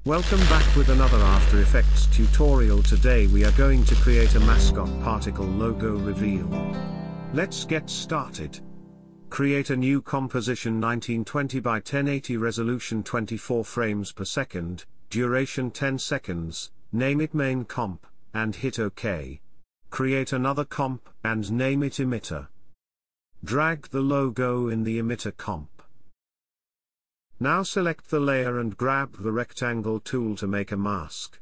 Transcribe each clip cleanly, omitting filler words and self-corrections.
Welcome back with another After Effects tutorial. Today we are going to create a mascot particle logo reveal. Let's get started. Create a new composition 1920 by 1080 resolution 24 frames per second, duration 10 seconds, name it main comp, and hit OK. Create another comp, and name it emitter. Drag the logo in the emitter comp. Now select the layer and grab the rectangle tool to make a mask.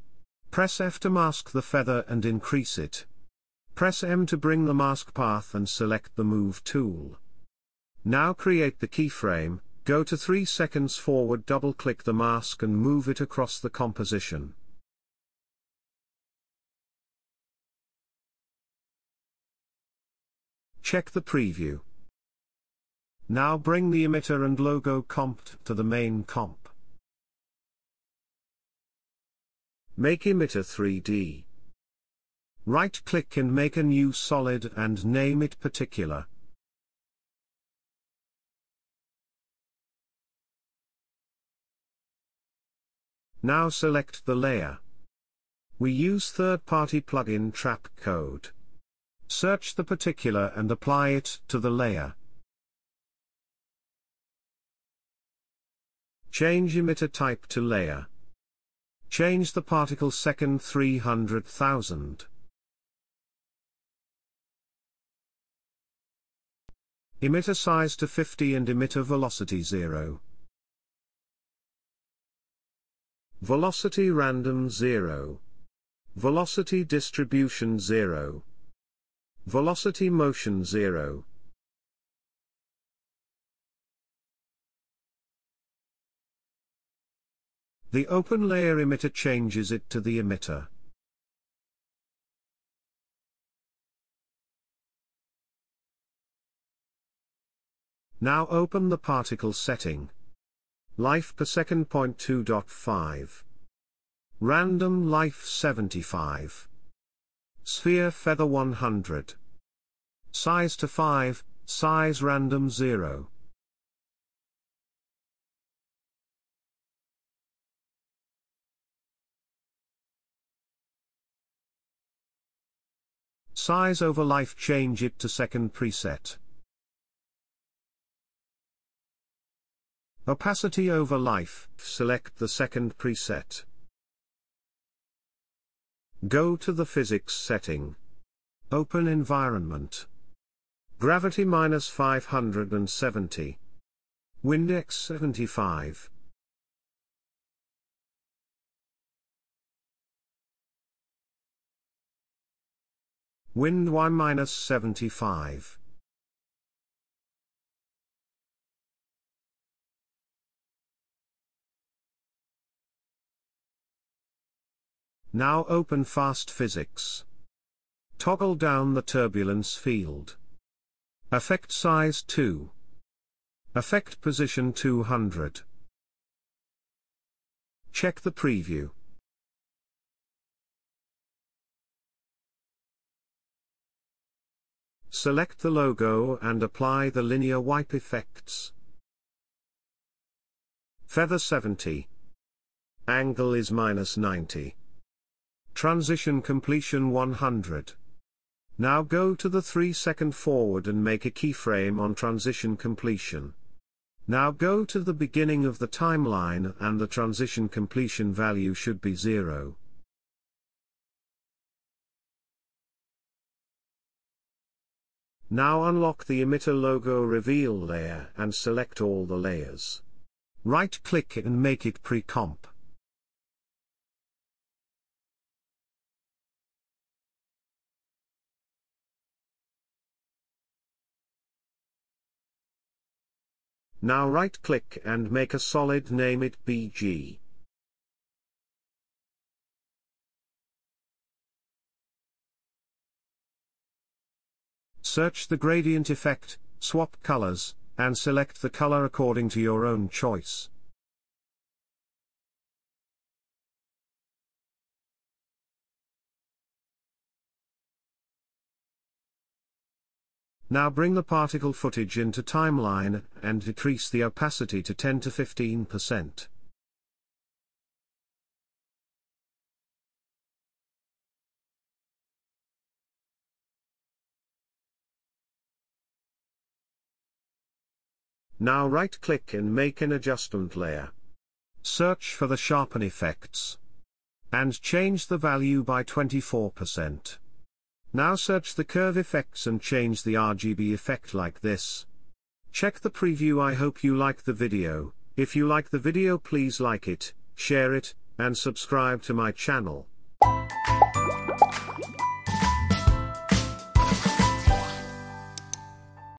Press F to mask the feather and increase it. Press M to bring the mask path and select the Move tool. Now create the keyframe, go to 3 seconds forward, double-click the mask and move it across the composition. Check the preview. Now bring the emitter and logo comp to the main comp. Make emitter 3D. Right-click and make a new solid and name it particular. Now select the layer. We use third-party plugin trap code. Search the particular and apply it to the layer. Change emitter type to layer. Change the particle second 300,000. Emitter size to 50 and emitter velocity 0. Velocity random 0. Velocity distribution 0. Velocity motion 0. The open layer emitter changes it to the emitter. Now open the particle setting. Life per second 0.2.5. Random life 75. Sphere feather 100. Size to 5, size random 0. Size over life, change it to second preset. Opacity over life, select the second preset. Go to the physics setting. Open environment. Gravity minus 570. Wind 75. Wind Y minus 75. Now open Fast Physics. Toggle down the turbulence field. Effect size 2. Effect position 200. Check the preview. Select the logo and apply the linear wipe effects. Feather 70. Angle is minus 90. Transition completion 100. Now go to the 3 second forward and make a keyframe on transition completion. Now go to the beginning of the timeline and the transition completion value should be 0. Now unlock the emitter logo reveal layer and select all the layers. Right-click it and make it pre-comp. Now right-click and make a solid, name it BG. Search the gradient effect, swap colors, and select the color according to your own choice. Now bring the particle footage into timeline, and decrease the opacity to 10 to 15%. Now right-click and make an adjustment layer. Search for the sharpen effects. And change the value by 24%. Now search the curve effects and change the RGB effect like this. Check the preview. I hope you like the video. If you like the video, please like it, share it, and subscribe to my channel.